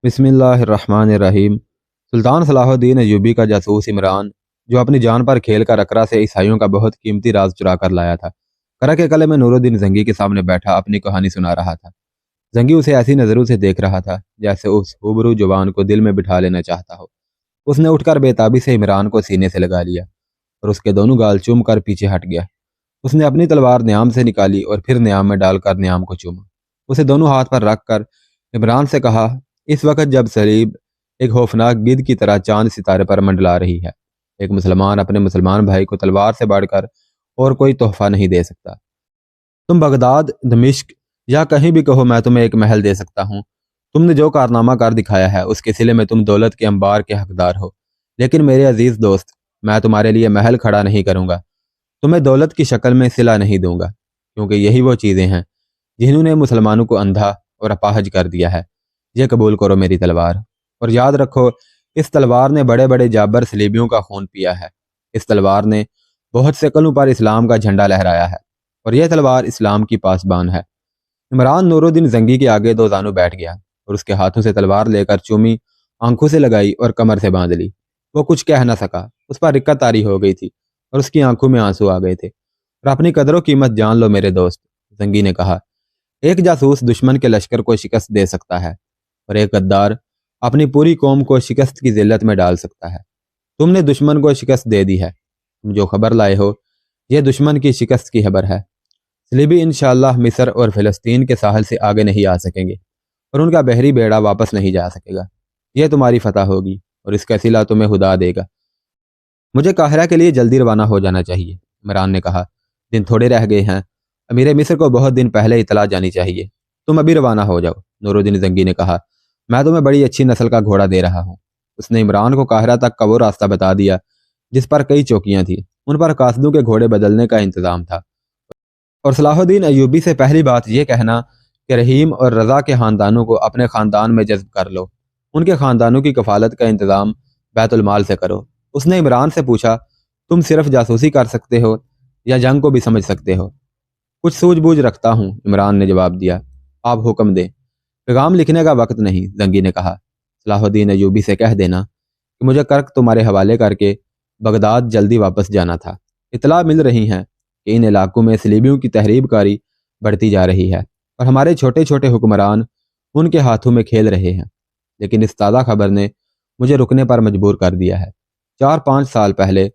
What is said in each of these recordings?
بسم اللہ الرحمن الرحیم۔ سلطان صلاح الدین ایوبی کا جاسوس عمران، جو اپنی جان پر کھیل کر اکرا سے عیسائیوں کا بہت قیمتی راز چرا کر لایا تھا، کرا کے قلعے میں نور الدین زنگی کے سامنے بیٹھا اپنی کہانی سنا رہا تھا۔ زنگی اسے ایسی نظروں سے دیکھ رہا تھا جیسے اس ہوبرو جوان کو دل میں بٹھا لینا چاہتا ہو۔ اس نے اٹھ کر بے تابی سے عمران کو سینے سے لگا لیا اور اس کے دونوں گال چوم کر پیچھے ہٹ گیا۔ اس نے اپنی تلوار نیام سے نکالی اور پھر نیام میں ڈال کر نیام کو چوما۔ اسے دونوں ہاتھ پر رکھ کر عمران سے کہا، اس وقت جب صلیب ایک خوفناک گدھ کی طرح چاند ستارے پر منڈلا رہی ہے، ایک مسلمان اپنے مسلمان بھائی کو تلوار سے بڑھ کر اور کوئی تحفہ نہیں دے سکتا۔ تم بغداد، دمشق یا کہیں بھی کہو، میں تمہیں ایک محل دے سکتا ہوں۔ تم نے جو کارنامہ کر دکھایا ہے اس کے صلے میں تم دولت کے انبار کے حقدار ہو، لیکن میرے عزیز دوست، میں تمہارے لیے محل کھڑا نہیں کروں گا، تمہیں دولت کی شکل میں صلہ نہیں دوں گا، کیونکہ یہی وہ چیزیں ہیں جنہوں نے مسلمانوں کو اندھا اور اپاہج کر دیا ہے۔ یہ قبول کرو میری تلوار، اور یاد رکھو اس تلوار نے بڑے بڑے جابر صلیبیوں کا خون پیا ہے۔ اس تلوار نے بہت سے قلعوں پر اسلام کا جھنڈا لہرایا ہے، اور یہ تلوار اسلام کی پاسبان ہے۔ عمران نور الدین زنگی کے آگے دو زانوں بیٹھ گیا اور اس کے ہاتھوں سے تلوار لے کر چومی، آنکھوں سے لگائی اور کمر سے باندھ لی۔ وہ کچھ کہہ نہ سکا، اس پر رکت طاری ہو گئی تھی اور اس کی آنکھوں میں آنسو آ گئے تھے۔ اور اپنی قدر و قیمت جان لو میرے دوست، زنگی نے کہا، ایک جاسوس دشمن کے لشکر کو شکست دے سکتا ہے، اور ایک غدار اپنی پوری قوم کو شکست کی ذلت میں ڈال سکتا ہے۔ تم نے دشمن کو شکست دے دی ہے، تم جو خبر لائے ہو یہ دشمن کی شکست کی خبر ہے۔ صلیبی انشاءاللہ مصر اور فلسطین کے ساحل سے آگے نہیں آ سکیں گے، اور ان کا بحری بیڑا واپس نہیں جا سکے گا۔ یہ تمہاری فتح ہوگی اور اس کا صلہ تمہیں خدا دے گا۔ مجھے قاہرہ کے لیے جلدی روانہ ہو جانا چاہیے، عمران نے کہا، دن تھوڑے رہ گئے ہیں، امیر مصر کو بہت دن پہلے اطلاع جانی چاہیے، تم ابھی روانہ ہو جاؤ۔ نور الدین زنگی نے کہا، میں تمہیں بڑی اچھی نسل کا گھوڑا دے رہا ہوں۔ اس نے عمران کو قاہرہ تک کا وہ راستہ بتا دیا جس پر کئی چوکیاں تھیں، ان پر قاصدوں کے گھوڑے بدلنے کا انتظام تھا۔ اور صلاح الدین ایوبی سے پہلی بات یہ کہنا کہ رحیم اور رضا کے خاندانوں کو اپنے خاندان میں جذب کر لو، ان کے خاندانوں کی کفالت کا انتظام بیت المال سے کرو۔ اس نے عمران سے پوچھا، تم صرف جاسوسی کر سکتے ہو یا جنگ کو بھی سمجھ سکتے ہو؟ کچھ سوجھ بوجھ رکھتا ہوں، عمران نے جواب دیا۔ آپ حکم دیں۔ پیغام لکھنے کا وقت نہیں، زنگی نے کہا، صلاح الدین ایوبی سے کہہ دینا کہ مجھے کرک تمہارے حوالے کر کے بغداد جلدی واپس جانا تھا۔ اطلاع مل رہی ہیں کہ ان علاقوں میں صلیبیوں کی تحریب کاری بڑھتی جا رہی ہے اور ہمارے چھوٹے چھوٹے حکمران ان کے ہاتھوں میں کھیل رہے ہیں، لیکن اس تازہ خبر نے مجھے رکنے پر مجبور کر دیا ہے۔ 4-5 سال پہلے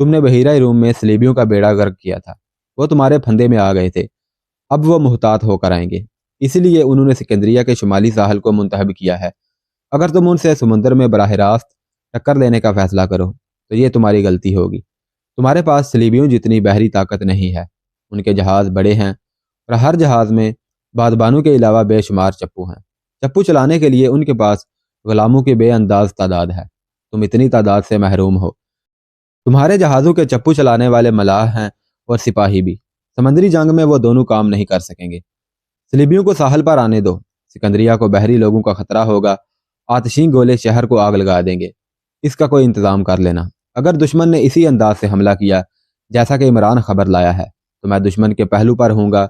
تم نے بحیرہ روم میں صلیبیوں کا بیڑا غرق کیا تھا، وہ تمہارے پھندے میں آ گئے تھے، اب وہ محتاط ہو کر آئیں گے، اسی لیے انہوں نے سکندریہ کے شمالی ساحل کو منتخب کیا ہے۔ اگر تم ان سے سمندر میں براہ راست ٹکر لینے کا فیصلہ کرو تو یہ تمہاری غلطی ہوگی۔ تمہارے پاس صلیبیوں جتنی بحری طاقت نہیں ہے، ان کے جہاز بڑے ہیں اور ہر جہاز میں بادبانوں کے علاوہ بے شمار چپو ہیں۔ چپو چلانے کے لیے ان کے پاس غلاموں کی بے انداز تعداد ہے، تم اتنی تعداد سے محروم ہو۔ تمہارے جہازوں کے چپو چلانے والے ملاح ہیں اور سپاہی بھی، سمندری جنگ میں وہ دونوں کام نہیں کر سکیں گے۔ صلیبیوں کو ساحل پر آنے دو، سکندریہ کو بحری لوگوں کا خطرہ ہوگا، آتشین گولے شہر کو آگ لگا دیں گے، اس کا کوئی انتظام کر لینا۔ اگر دشمن نے اسی انداز سے حملہ کیا جیسا کہ عمران خبر لایا ہے تو میں دشمن کے پہلو پر ہوں گا،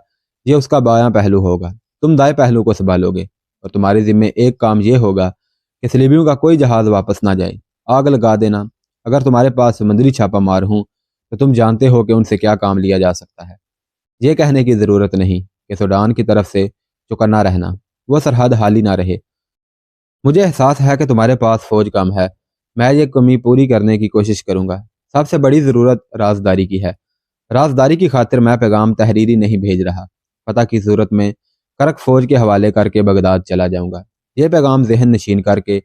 یہ اس کا بایاں پہلو ہوگا، تم دائیں پہلو کو سنبھالو گے، اور تمہارے ذمے ایک کام یہ ہوگا کہ صلیبیوں کا کوئی جہاز واپس نہ جائے، آگ لگا دینا۔ اگر تمہارے پاس سمندری چھاپہ مار ہوں تو تم جانتے ہو کہ ان سے کیا کام لیا جا سکتا ہے۔ یہ کہنے کی ضرورت نہیں کہ سوڈان کی طرف سے چوکنا رہنا، وہ سرحد حالی نہ رہے۔ مجھے احساس ہے کہ تمہارے پاس فوج کم ہے، میں یہ کمی پوری کرنے کی کوشش کروں گا۔ سب سے بڑی ضرورت رازداری کی ہے، رازداری کی خاطر میں پیغام تحریری نہیں بھیج رہا، فتح کی صورت میں کرک فوج کے حوالے کر کے بغداد چلا جاؤں گا۔ یہ پیغام ذہن نشین کر کے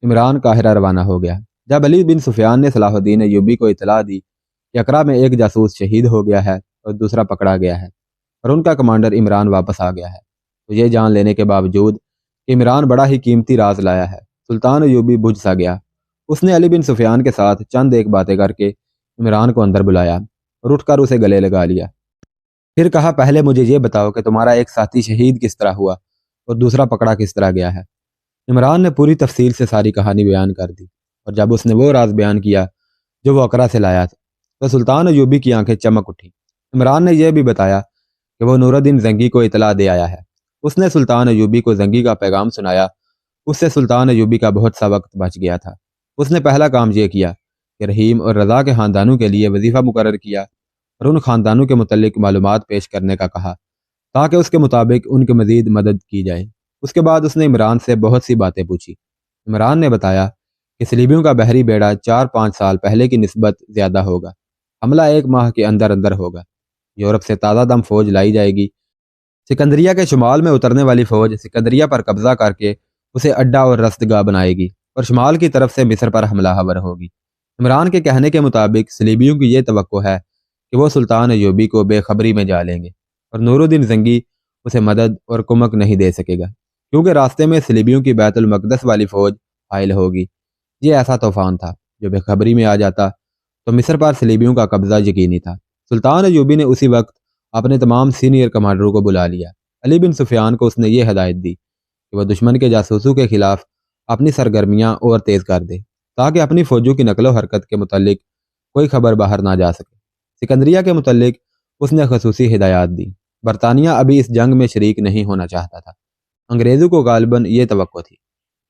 عمران قاہرہ روانہ ہو گیا۔ جب علی بن سفیان نے صلاح الدین ایوبی کو اطلاع دی کہ اکرا میں ایک جاسوس شہید ہو گیا ہے اور دوسرا پکڑا گیا ہے اور ان کا کمانڈر عمران واپس آ گیا ہے، تو یہ جان لینے کے باوجود کہ عمران بڑا ہی قیمتی راز لایا ہے، سلطان ایوبی بجھ سا گیا۔ اس نے علی بن سفیان کے ساتھ چند ایک باتیں کر کے عمران کو اندر بلایا اور اٹھ کر اسے گلے لگا لیا۔ پھر کہا، پہلے مجھے یہ بتاؤ کہ تمہارا ایک ساتھی شہید کس طرح ہوا اور دوسرا پکڑا کس طرح گیا ہے۔ عمران نے پوری تفصیل سے ساری کہانی بیان کر دی، اور جب اس نے وہ راز بیان کیا جو وہ اکرا سے لایا تھا تو سلطان ایوبی کی آنکھیں چمک اٹھیں۔ عمران نے یہ بھی بتایا کہ وہ نور الدین زنگی کو اطلاع دے آیا ہے۔ اس نے سلطان ایوبی کو زنگی کا پیغام سنایا اس سے سلطان ایوبی کا بہت سا وقت بچ گیا تھا۔ اس نے پہلا کام یہ کیا کہ رحیم اور رضا کے خاندانوں کے لیے وظیفہ مقرر کیا اور ان خاندانوں کے متعلق معلومات پیش کرنے کا کہا تاکہ اس کے مطابق ان کی مزید مدد کی جائے۔ اس کے بعد اس نے عمران سے بہت سی باتیں پوچھی۔ عمران نے بتایا کہ صلیبیوں کا بحری بیڑا 4-5 سال پہلے کی نسبت زیادہ ہوگا۔ حملہ 1 ماہ کے اندر اندر ہوگا۔ یورپ سے تازہ دم فوج لائی جائے گی۔ سکندریہ کے شمال میں اترنے والی فوج سکندریہ پر قبضہ کر کے اسے اڈا اور رستگاہ بنائے گی اور شمال کی طرف سے مصر پر حملہ آور ہوگی۔ عمران کے کہنے کے مطابق صلیبیوں کی یہ توقع ہے کہ وہ سلطان ایوبی کو بے خبری میں جا لیں گے اور نور الدین زنگی اسے مدد اور کمک نہیں دے سکے گا، کیونکہ راستے میں صلیبیوں کی بیت المقدس والی فوج حائل ہوگی۔ یہ ایسا طوفان تھا جو بے خبری میں آ جاتا تو مصر پر صلیبیوں کا قبضہ یقینی تھا۔ سلطان ایوبی نے اسی وقت اپنے تمام سینئر کمانڈروں کو بلا لیا۔ علی بن سفیان کو اس نے یہ ہدایت دی کہ وہ دشمن کے جاسوسوں کے خلاف اپنی سرگرمیاں اور تیز کر دے تاکہ اپنی فوجوں کی نقل و حرکت کے متعلق کوئی خبر باہر نہ جا سکے۔ سکندریہ کے متعلق اس نے خصوصی ہدایات دی۔ برطانیہ ابھی اس جنگ میں شریک نہیں ہونا چاہتا تھا۔ انگریزوں کو غالباً یہ توقع تھی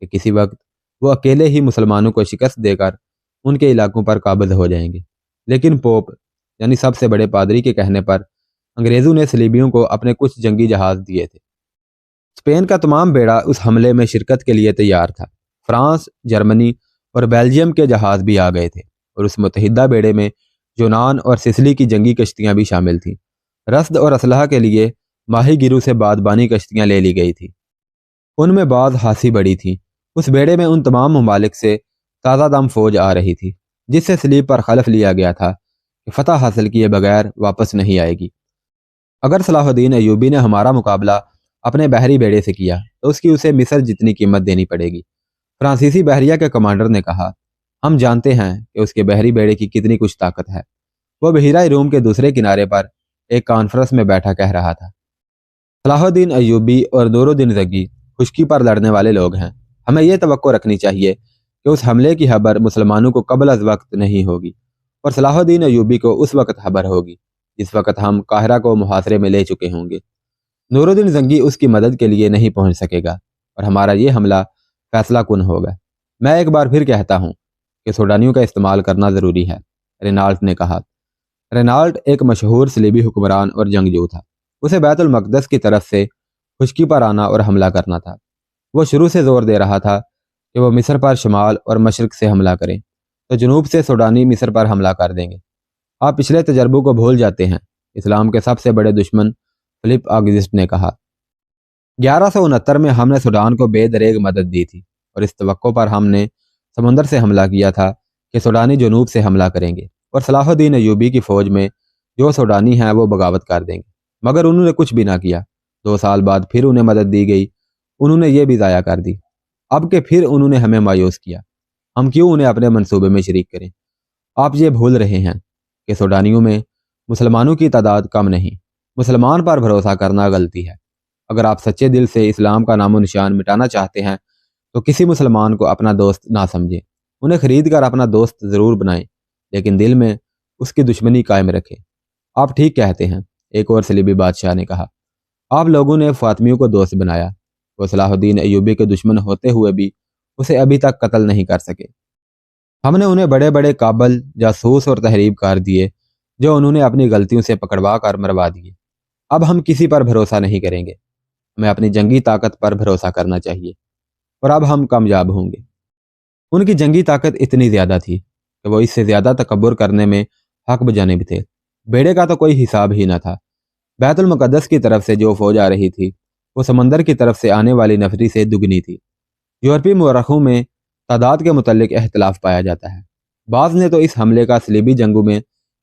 کہ کسی وقت وہ اکیلے ہی مسلمانوں کو شکست دے کر ان کے علاقوں پر قابض ہو جائیں گے، لیکن پوپ یعنی سب سے بڑے پادری کے کہنے پر انگریزوں نے صلیبیوں کو اپنے کچھ جنگی جہاز دیے تھے۔ اسپین کا تمام بیڑا اس حملے میں شرکت کے لیے تیار تھا۔ فرانس، جرمنی اور بیلجیم کے جہاز بھی آ گئے تھے اور اس متحدہ بیڑے میں یونان اور سسلی کی جنگی کشتیاں بھی شامل تھیں۔ رسد اور اسلحہ کے لیے ماہی گیروں سے بادبانی کشتیاں لے لی گئی تھیں۔ ان میں بعض خاصی بڑی تھیں۔ اس بیڑے میں ان تمام ممالک سے تازہ دم فوج آ رہی تھی جس سے صلیب پر حلف لیا گیا تھا کہ فتح حاصل کیے بغیر واپس نہیں آئے گی۔ اگر صلاح الدین ایوبی نے ہمارا مقابلہ اپنے بحری بیڑے سے کیا تو اس کی اسے مصر جتنی قیمت دینی پڑے گی۔ فرانسیسی بحریہ کے کمانڈر نے کہا، ہم جانتے ہیں کہ اس کے بحری بیڑے کی کتنی کچھ طاقت ہے۔ وہ بحیرہ روم کے دوسرے کنارے پر ایک کانفرنس میں بیٹھا کہہ رہا تھا، صلاح الدین ایوبی اور نور الدین زنگی خشکی پر لڑنے والے لوگ ہیں۔ ہمیں یہ توقع رکھنی چاہیے کہ اس حملے کی خبر مسلمانوں کو قبل از وقت نہیں ہوگی اور صلاح الدین ایوبی کو اس وقت خبر ہوگی جس وقت ہم قاہرہ کو محاصرے میں لے چکے ہوں گے۔ نور الدین زنگی اس کی مدد کے لیے نہیں پہنچ سکے گا اور ہمارا یہ حملہ فیصلہ کن ہوگا۔ میں ایک بار پھر کہتا ہوں کہ سوڈانیوں کا استعمال کرنا ضروری ہے، رینالٹ نے کہا۔ رینالٹ ایک مشہور صلیبی حکمران اور جنگجو تھا۔ اسے بیت المقدس کی طرف سے خشکی پر آنا اور حملہ کرنا تھا۔ وہ شروع سے زور دے رہا تھا کہ وہ مصر پر شمال اور مشرق سے حملہ کریں تو جنوب سے سوڈانی مصر پر حملہ کر دیں گے۔ آپ پچھلے تجربوں کو بھول جاتے ہیں، اسلام کے سب سے بڑے دشمن فلپ آگزسٹ نے کہا۔ 1169 میں ہم نے سوڈان کو بے دریغ مدد دی تھی اور اس توقع پر ہم نے سمندر سے حملہ کیا تھا کہ سوڈانی جنوب سے حملہ کریں گے اور صلاح الدین ایوبی کی فوج میں جو سوڈانی ہیں وہ بغاوت کر دیں گے، مگر انہوں نے کچھ بھی نہ کیا۔ 2 سال بعد پھر انہیں مدد دی گئی، انہوں نے یہ بھی ضائع کر دی۔ اب کہ پھر انہوں نے ہمیں مایوس کیا، ہم کیوں انہیں اپنے منصوبے میں شریک کریں؟ آپ یہ بھول رہے ہیں کہ سوڈانیوں میں مسلمانوں کی تعداد کم نہیں۔ مسلمان پر بھروسہ کرنا غلطی ہے۔ اگر آپ سچے دل سے اسلام کا نام و نشان مٹانا چاہتے ہیں تو کسی مسلمان کو اپنا دوست نہ سمجھیں، انہیں خرید کر اپنا دوست ضرور بنائیں، لیکن دل میں اس کی دشمنی قائم رکھیں۔ آپ ٹھیک کہتے ہیں، ایک اور صلیبی بادشاہ نے کہا۔ آپ لوگوں نے فاطمیوں کو دوست بنایا، وہ صلاح الدین ایوبی کے دشمن ہوتے ہوئے بھی اسے ابھی تک قتل نہیں کر سکے۔ ہم نے انہیں بڑے بڑے کابل، جاسوس اور تحریب کار دیے جو انہوں نے اپنی غلطیوں سے پکڑوا کر مروا دیے۔ اب ہم کسی پر بھروسہ نہیں کریں گے، ہمیں اپنی جنگی طاقت پر بھروسہ کرنا چاہیے اور اب ہم کامیاب ہوں گے۔ ان کی جنگی طاقت اتنی زیادہ تھی کہ وہ اس سے زیادہ تکبر کرنے میں حق بجانب تھے۔ بیڑے کا تو کوئی حساب ہی نہ تھا۔ بیت المقدس کی طرف سے جو فوج آ رہی تھی وہ سمندر کی طرف سے آنے والی نفری سے دگنی تھی۔ یورپی مورخوں میں تعداد کے متعلق اختلاف پایا جاتا ہے۔ بعض نے تو اس حملے کا صلیبی جنگوں میں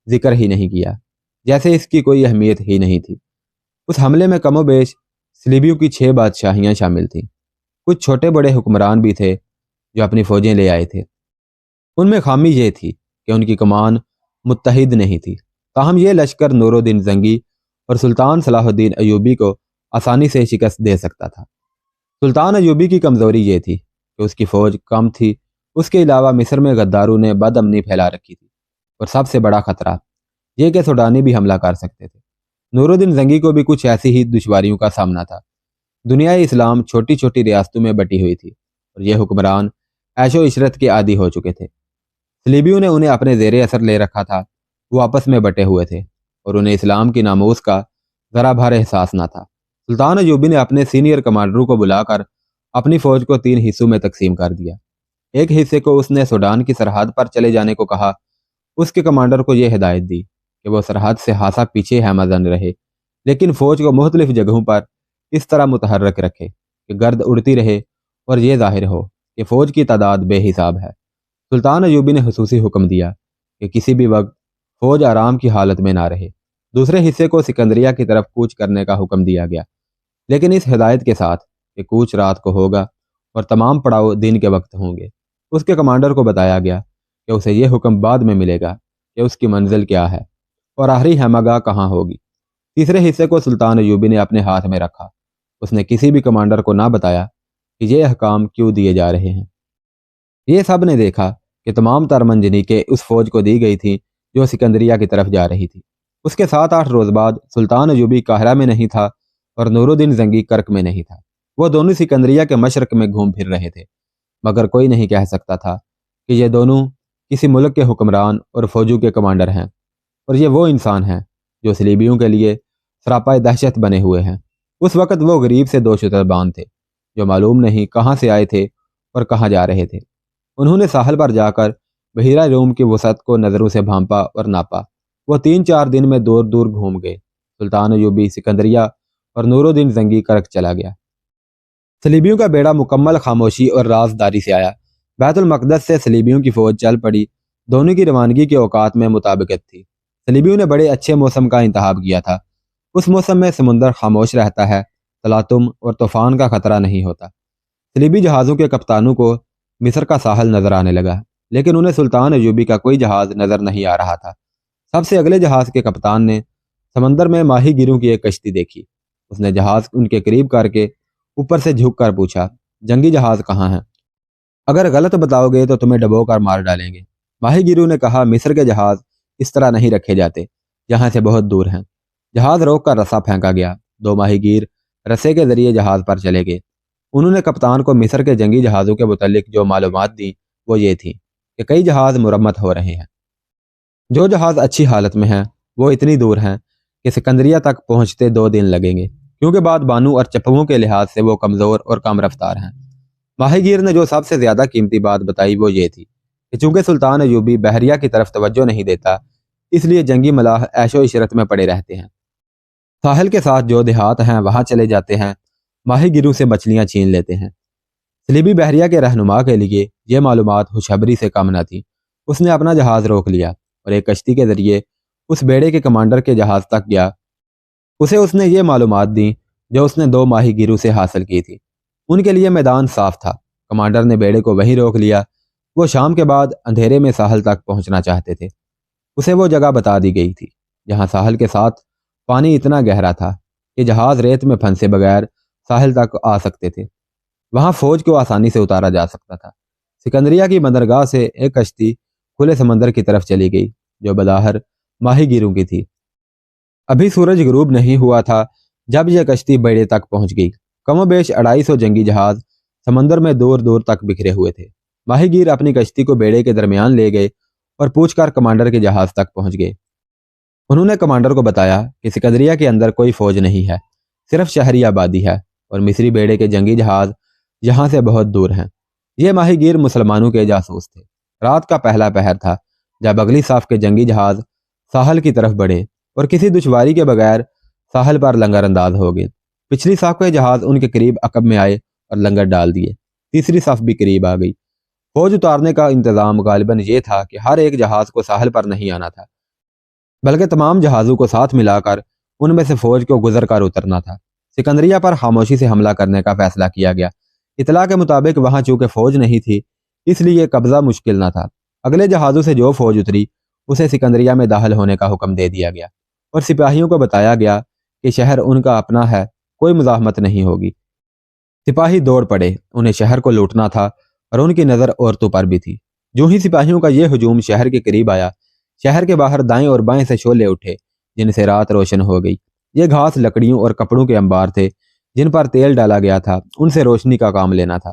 ذکر ہی نہیں کیا، جیسے اس کی کوئی اہمیت ہی نہیں تھی۔ اس حملے میں کم و بیش صلیبیوں کی 6 بادشاہیاں شامل تھیں۔ کچھ چھوٹے بڑے حکمران بھی تھے جو اپنی فوجیں لے آئے تھے۔ ان میں خامی یہ تھی کہ ان کی کمان متحد نہیں تھی، تاہم یہ لشکر نور الدین زنگی اور سلطان صلاح الدین ایوبی کو آسانی سے شکست دے سکتا تھا۔ سلطان ایوبی کی کمزوری یہ تھی کہ اس کی فوج کم تھی، اس کے علاوہ مصر میں غداروں نے بد امنی پھیلا رکھی تھی، اور سب سے بڑا خطرہ یہ کہ سوڈانی بھی حملہ کر سکتے تھے۔ نور الدین زنگی کو بھی کچھ ایسی ہی دشواریوں کا سامنا تھا۔ دنیا اسلام چھوٹی چھوٹی ریاستوں میں بٹی ہوئی تھی اور یہ حکمران عیش و عشرت کے عادی ہو چکے تھے۔ صلیبیوں نے انہیں اپنے زیر اثر لے رکھا تھا، وہ آپس میں بٹے ہوئے تھے اور انہیں اسلام کی ناموس کا ذرا بھر احساس نہ تھا۔ سلطان ایوبی نے اپنے سینئر کمانڈروں کو بلا کر اپنی فوج کو 3 حصوں میں تقسیم کر دیا۔ ایک حصے کو اس نے سوڈان کی سرحد پر چلے جانے کو کہا۔ اس کے کمانڈر کو یہ ہدایت دی کہ وہ سرحد سے خاصا پیچھے ہمدن رہے، لیکن فوج کو مختلف جگہوں پر اس طرح متحرک رکھے کہ گرد اڑتی رہے اور یہ ظاہر ہو کہ فوج کی تعداد بے حساب ہے۔ سلطان ایوبی نے خصوصی حکم دیا کہ کسی بھی وقت فوج آرام کی حالت میں نہ رہے۔ دوسرے حصے کو سکندریہ کی طرف کوچ کرنے کا حکم دیا گیا، لیکن اس ہدایت کے ساتھ کہ کوچ رات کو ہوگا اور تمام پڑاؤ دن کے وقت ہوں گے۔ اس کے کمانڈر کو بتایا گیا کہ اسے یہ حکم بعد میں ملے گا کہ اس کی منزل کیا ہے اور آخری خیمہ گاہ کہاں ہوگی۔ تیسرے حصے کو سلطان ایوبی نے اپنے ہاتھ میں رکھا۔ اس نے کسی بھی کمانڈر کو نہ بتایا کہ یہ احکام کیوں دیے جا رہے ہیں۔ یہ سب نے دیکھا کہ تمام تر منجنیقیں اس فوج کو دی گئی تھیں جو سکندریہ کی طرف جا رہی تھی۔ اس کے 7-8 روز بعد سلطان ایوبی قاہرہ میں نہیں تھا اور نور الدین زنگی کرک میں نہیں تھا۔ وہ دونوں سکندریہ کے مشرق میں گھوم پھر رہے تھے، مگر کوئی نہیں کہہ سکتا تھا کہ یہ دونوں کسی ملک کے حکمران اور فوجوں کے کمانڈر ہیں، اور یہ وہ انسان ہیں جو صلیبیوں کے لیے سراپا دہشت بنے ہوئے ہیں۔ اس وقت وہ غریب سے 2 شتربان تھے جو معلوم نہیں کہاں سے آئے تھے اور کہاں جا رہے تھے۔ انہوں نے ساحل پر جا کر بحیرہ روم کی وسعت کو نظروں سے بھانپا اور ناپا۔ وہ 3-4 دن میں دور دور گھوم گئے۔ سلطان ایوبی سکندریہ اور نور الدین زنگی کرک چلا گیا۔ صلیبیوں کا بیڑا مکمل خاموشی اور رازداری سے آیا۔ بیت المقدس سے صلیبیوں کی فوج چل پڑی۔ دونوں کی روانگی کے اوقات میں مطابقت تھی۔ صلیبیوں نے بڑے اچھے موسم کا انتخاب کیا تھا۔ اس موسم میں سمندر خاموش رہتا ہے، تلاطم اور طوفان کا خطرہ نہیں ہوتا۔ صلیبی جہازوں کے کپتانوں کو مصر کا ساحل نظر آنے لگا، لیکن انہیں سلطان ایوبی کا کوئی جہاز نظر نہیں آ رہا تھا۔ سب سے اگلے جہاز کے کپتان نے سمندر میں ماہی گیروں کی ایک کشتی دیکھی۔ اس نے جہاز ان کے قریب کر کے اوپر سے جھک کر پوچھا، جنگی جہاز کہاں ہیں؟ اگر غلط بتاؤ گے تو تمہیں ڈبو کر مار ڈالیں گے۔ ماہی گیروں نے کہا، مصر کے جہاز اس طرح نہیں رکھے جاتے، یہاں سے بہت دور ہیں۔ جہاز روک کر رسا پھینکا گیا۔ 2 ماہی گیر رسے کے ذریعے جہاز پر چلے گئے۔ انہوں نے کپتان کو مصر کے جنگی جہازوں کے متعلق جو معلومات دیں وہ یہ تھی کہ کئی جہاز مرمت ہو رہے ہیں۔ جو جہاز اچھی حالت میں ہیں وہ اتنی دور ہیں کہ سکندریہ تک پہنچتے 2 دن لگیں گے، کیونکہ بعد بانوں اور چپوؤں کے لحاظ سے وہ کمزور اور کم رفتار ہیں۔ ماہی گیر نے جو سب سے زیادہ قیمتی بات بتائی وہ یہ تھی کہ چونکہ سلطان ایوبی بحریہ کی طرف توجہ نہیں دیتا، اس لیے جنگی ملاح عیش و عشرت میں پڑے رہتے ہیں۔ ساحل کے ساتھ جو دیہات ہیں وہاں چلے جاتے ہیں، ماہی گیروں سے مچھلیاں چھین لیتے ہیں۔ صلیبی بحریہ کے رہنما کے لیے یہ معلومات خوشخبری سے کم نہ تھی۔ اس نے اپنا جہاز روک لیا اور ایک کشتی کے ذریعے اس بیڑے کے کمانڈر کے جہاز تک گیا۔ اس نے یہ معلومات دیں جو اس نے 2 ماہی گیروں سے حاصل کی تھی۔ ان کے لیے میدان صاف تھا۔ کمانڈر نے بیڑے کو وہیں روک لیا۔ وہ شام کے بعد اندھیرے میں ساحل تک پہنچنا چاہتے تھے۔ اسے وہ جگہ بتا دی گئی تھی جہاں ساحل کے ساتھ پانی اتنا گہرا تھا کہ جہاز ریت میں پھنسے بغیر ساحل تک آ سکتے تھے۔ وہاں فوج کو آسانی سے اتارا جا سکتا تھا۔ سکندریہ کی بندرگاہ سے ایک کشتی کھلے سمندر کی طرف چلی گئی جو بظاہر ماہی گیروں کی تھی۔ ابھی سورج غروب نہیں ہوا تھا جب یہ کشتی بیڑے تک پہنچ گئی۔ کم و بیش 250 جنگی جہاز سمندر میں دور دور تک بکھرے ہوئے تھے۔ ماہی گیر اپنی کشتی کو بیڑے کے درمیان لے گئے اور پوچھ کر کمانڈر کے جہاز تک پہنچ گئے۔ انہوں نے کمانڈر کو بتایا کہ سکندریہ کے اندر کوئی فوج نہیں ہے، صرف شہری آبادی ہے اور مصری بیڑے کے جنگی جہاز یہاں سے بہت دور ہیں۔ یہ ماہی گیر مسلمانوں کے جاسوس تھے۔ رات کا پہلا پہر تھا جب اگلی صف کے جنگی جہاز ساحل کی طرف بڑھے اور کسی دشواری کے بغیر ساحل پر لنگر انداز ہو گئے۔ پچھلی صف کے جہاز ان کے قریب عقب میں آئے اور لنگر ڈال دیے۔ تیسری صف بھی قریب آ گئی۔ فوج اتارنے کا انتظام غالباً یہ تھا کہ ہر ایک جہاز کو ساحل پر نہیں آنا تھا، بلکہ تمام جہازوں کو ساتھ ملا کر ان میں سے فوج کو گزر کر اترنا تھا۔ سکندریہ پر خاموشی سے حملہ کرنے کا فیصلہ کیا گیا۔ اطلاع کے مطابق وہاں چونکہ فوج نہیں تھی اس لیے قبضہ مشکل نہ تھا۔ اگلے جہازوں سے جو فوج اتری اسے سکندریہ میں داخل ہونے کا حکم دے دیا گیا اور سپاہیوں کو بتایا گیا کہ شہر ان کا اپنا ہے، کوئی مزاحمت نہیں ہوگی۔ سپاہی دوڑ پڑے، انہیں شہر کو لوٹنا تھا اور ان کی نظر عورتوں پر بھی تھی۔ جو ہی سپاہیوں کا یہ ہجوم شہر کے قریب آیا، شہر کے باہر دائیں اور بائیں سے شعلے اٹھے جن سے رات روشن ہو گئی۔ یہ گھاس لکڑیوں اور کپڑوں کے انبار تھے جن پر تیل ڈالا گیا تھا، ان سے روشنی کا کام لینا تھا۔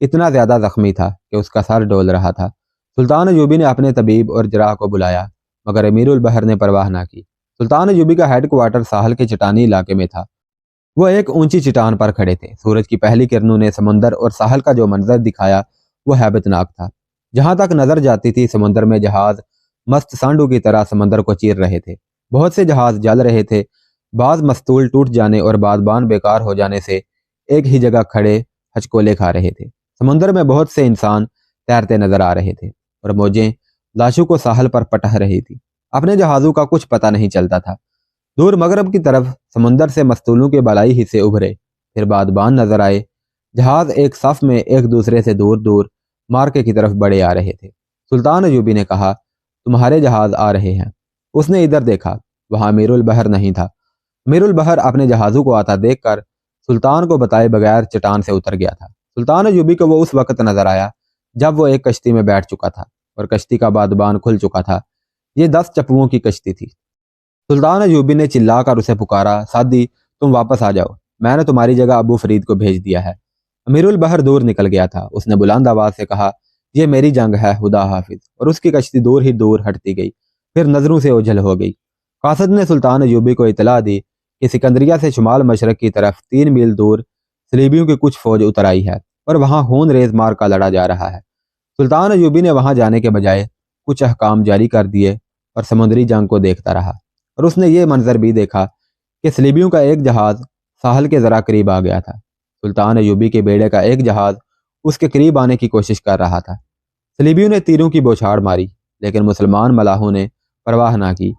اتنا زیادہ زخمی تھا کہ اس کا سر ڈول رہا تھا۔ سلطان ایوبی نے اپنے طبیب اور جراح کو بلایا مگر امیر البحر نے پرواہ نہ کی۔ سلطان ایوبی کا ہیڈ کوارٹر ساحل کے چٹانی علاقے میں تھا۔ وہ ایک اونچی چٹان پر کھڑے تھے۔ سورج کی پہلی کرنوں نے سمندر اور ساحل کا جو منظر دکھایا وہ ہیبت ناک تھا۔ جہاں تک نظر جاتی تھی سمندر میں جہاز مست سانڈو کی طرح سمندر کو چیر رہے تھے۔ بہت سے جہاز جل رہے تھے، بعض مستول ٹوٹ جانے اور بادبان بیکار ہو جانے سے ایک ہی جگہ کھڑے ہچکولے کھا رہے تھے۔ سمندر میں بہت سے انسان تیرتے نظر آ رہے تھے اور موجیں لاشوں کو ساحل پر پٹہ رہی تھی۔ اپنے جہازوں کا کچھ پتہ نہیں چلتا تھا۔ دور مغرب کی طرف سمندر سے مستولوں کے بالائی حصے ابھرے، پھر بادبان نظر آئے۔ جہاز ایک صف میں ایک دوسرے سے دور دور مارکے کی طرف بڑھے آ رہے تھے۔ سلطان ایوبی نے کہا، تمہارے جہاز آ رہے ہیں۔ اس نے ادھر دیکھا، وہاں امیر البحر نہیں تھا۔ امیر البحر اپنے جہازوں کو آتا دیکھ کر سلطان کو بتائے بغیر چٹان سے اتر گیا تھا۔ سلطان ایوبی کو وہ اس وقت نظر آیا جب وہ ایک کشتی میں بیٹھ چکا تھا اور کشتی کا بادبان کھل چکا تھا۔ یہ 10 چپوؤں کی کشتی تھی۔ سلطان ایوبی نے چلا کر اسے پکارا، سعدی تم واپس آ جاؤ، میں نے تمہاری جگہ ابو فرید کو بھیج دیا ہے۔ امیر البحر دور نکل گیا تھا۔ اس نے بلند آواز سے کہا، یہ میری جنگ ہے، خدا حافظ، اور اس کی کشتی دور ہی دور ہٹتی گئی، پھر نظروں سے اوجھل ہو گئی۔ قاصد نے سلطان ایوبی کو اطلاع دی کہ سکندریہ سے شمال مشرق کی طرف 3 میل دور صلیبیوں کی کچھ فوج اتر آئی ہے اور وہاں خون ریز مار کا لڑا جا رہا ہے۔ سلطان ایوبی نے وہاں جانے کے بجائے کچھ احکام جاری کر دیے اور سمندری جنگ کو دیکھتا رہا، اور اس نے یہ منظر بھی دیکھا کہ صلیبیوں کا ایک جہاز ساحل کے ذرا قریب آ گیا تھا۔ سلطان ایوبی کے بیڑے کا ایک جہاز اس کے قریب آنے کی کوشش کر رہا تھا۔ صلیبیوں نے تیروں کی بوچھاڑ ماری لیکن مسلمان ملاحوں نے پرواہ نہ کی۔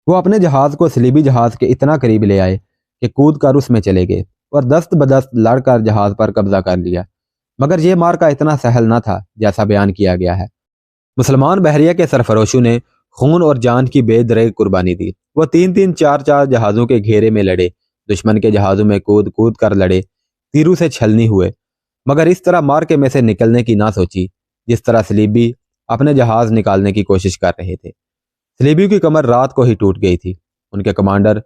وہ اپنے جہاز کو صلیبی جہاز کے اتنا قریب لے آئے کہ کود کر اس میں چلے گئے اور دست بدست لڑ کر جہاز پر قبضہ کر لیا۔ مگر یہ مارکا اتنا سہل نہ تھا جیسا بیان کیا گیا ہے۔ مسلمان بحریہ کے سرفروشوں نے خون اور جان کی بے دریغ قربانی دی۔ وہ 3-3 4-4 جہازوں کے گھیرے میں لڑے، دشمن کے جہازوں میں کود کود کر لڑے، تیروں سے چھلنی ہوئے، مگر اس طرح مارکے میں سے نکلنے کی نہ سوچی جس طرح صلیبی اپنے جہاز نکالنے کی کوشش کر رہے تھے۔ صلیبیوں کی کمر رات کو ہی ٹوٹ گئی تھی۔ ان کے کمانڈر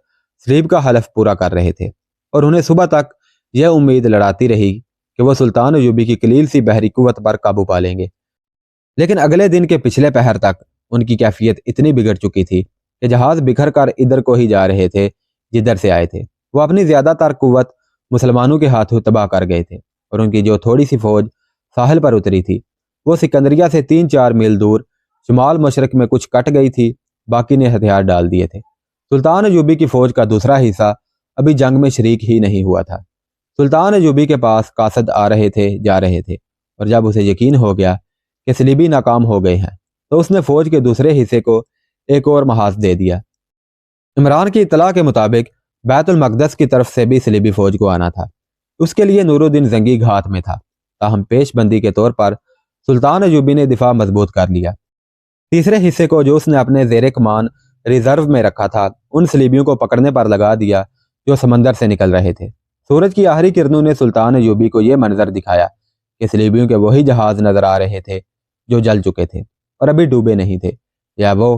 صلیب کا حلف پورا کر رہے تھے اور انہیں صبح تک یہ امید لڑاتی رہی کہ وہ سلطان ایوبی کی قلیل سی بحری قوت پر قابو پا لیں گے۔ لیکن اگلے دن کے پچھلے پہر تک ان کی کیفیت اتنی بگڑ چکی تھی کہ جہاز بکھر کر ادھر کو ہی جا رہے تھے جدھر سے آئے تھے۔ وہ اپنی زیادہ تر قوت مسلمانوں کے ہاتھوں تباہ کر گئے تھے اور ان کی جو تھوڑی سی فوج ساحل پر اتری تھی وہ سکندریہ سے 3-4 میل دور شمال مشرق میں کچھ کٹ گئی تھی، باقی نے ہتھیار ڈال دیے تھے۔ سلطان ایوبی کی فوج کا دوسرا حصہ ابھی جنگ میں شریک ہی نہیں ہوا تھا۔ سلطان ایوبی کے پاس قاصد آ رہے تھے جا رہے تھے، اور جب اسے یقین ہو گیا کہ صلیبی ناکام ہو گئے ہیں تو اس نے فوج کے دوسرے حصے کو ایک اور محاذ دے دیا۔ عمران کی اطلاع کے مطابق بیت المقدس کی طرف سے بھی صلیبی فوج کو آنا تھا۔ اس کے لیے نور الدین زنگی گھات میں تھا، تاہم پیش بندی کے طور پر سلطان ایوبی نے دفاع مضبوط کر لیا۔ تیسرے حصے کو جو اس نے اپنے زیر کمان ریزرو میں رکھا تھا ان صلیبیوں کو پکڑنے پر لگا دیا جو سمندر سے نکل رہے تھے۔ سورج کی آخری کرنوں نے سلطان ایوبی کو یہ منظر دکھایا کہ صلیبیوں کے وہی جہاز نظر آ رہے تھے جو جل چکے تھے اور ابھی ڈوبے نہیں تھے، یا وہ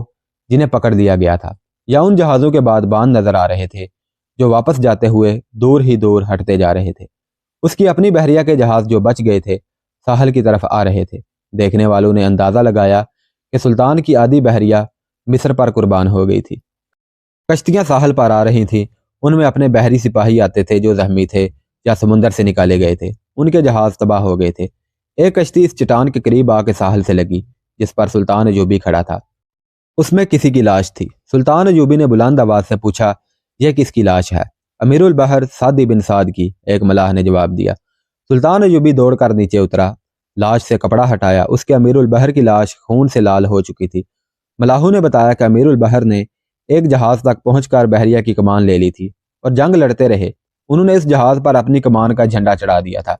جنہیں پکڑ لیا گیا تھا، یا ان جہازوں کے بادبان نظر آ رہے تھے جو واپس جاتے ہوئے دور ہی دور ہٹتے جا رہے تھے۔ اس کی اپنی بحریہ کے جہاز جو بچ گئے تھے ساحل کی طرف آ رہے تھے۔ دیکھنے والوں نے اندازہ لگایا کہ سلطان کی آدھی بحریہ مصر پر قربان ہو گئی تھی۔ کشتیاں ساحل پر آ رہی تھیں، ان میں اپنے بحری سپاہی آتے تھے جو زخمی تھے یا سمندر سے نکالے گئے تھے۔ ان کے جہاز تباہ ہو گئے تھے۔ ایک کشتی اس چٹان کے قریب آ کے ساحل سے لگی جس پر سلطان ایوبی کھڑا تھا۔ اس میں کسی کی لاش تھی۔ سلطان ایوبی نے بلند آواز سے پوچھا، یہ کس کی لاش ہے؟ امیر البحر سعدی بن سعد کی، ایک ملاح نے جواب دیا۔ سلطان ایوبی دوڑ کر نیچے اترا، لاش سے کپڑا ہٹایا، اس کے امیر البحر کی لاش خون سے لال ہو چکی تھی۔ ملاحوں نے بتایا کہ امیر البحر نے ایک جہاز تک پہنچ کر بحریہ کی کمان لے لی تھی اور جنگ لڑتے رہے۔ انہوں نے اس جہاز پر اپنی کمان کا جھنڈا چڑھا دیا تھا۔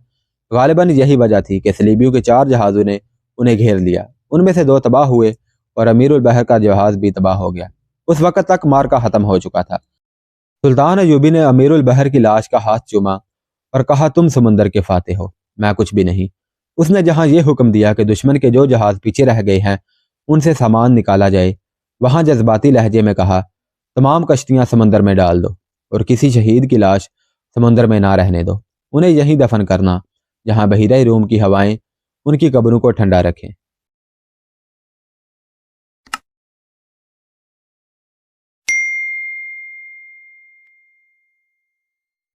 غالباً یہی وجہ تھی کہ صلیبیوں کے 4 جہازوں نے انہیں گھیر لیا۔ ان میں سے 2 تباہ ہوئے اور امیر البحر کا جہاز بھی تباہ ہو گیا۔ اس وقت تک مارکا ختم ہو چکا تھا۔ سلطان ایوبی نے امیر البحر کی لاش کا ہاتھ چوما اور کہا، تم سمندر کے فاتح ہو، میں کچھ بھی نہیں۔ اس نے جہاں یہ حکم دیا کہ دشمن کے جو جہاز پیچھے رہ گئے ہیں ان سے سامان نکالا جائے، وہاں جذباتی لہجے میں کہا، تمام کشتیاں سمندر میں ڈال دو اور کسی شہید کی لاش سمندر میں نہ رہنے دو، انہیں یہیں دفن کرنا، جہاں بحیرہ روم کی ہوائیں ان کی قبروں کو ٹھنڈا رکھیں۔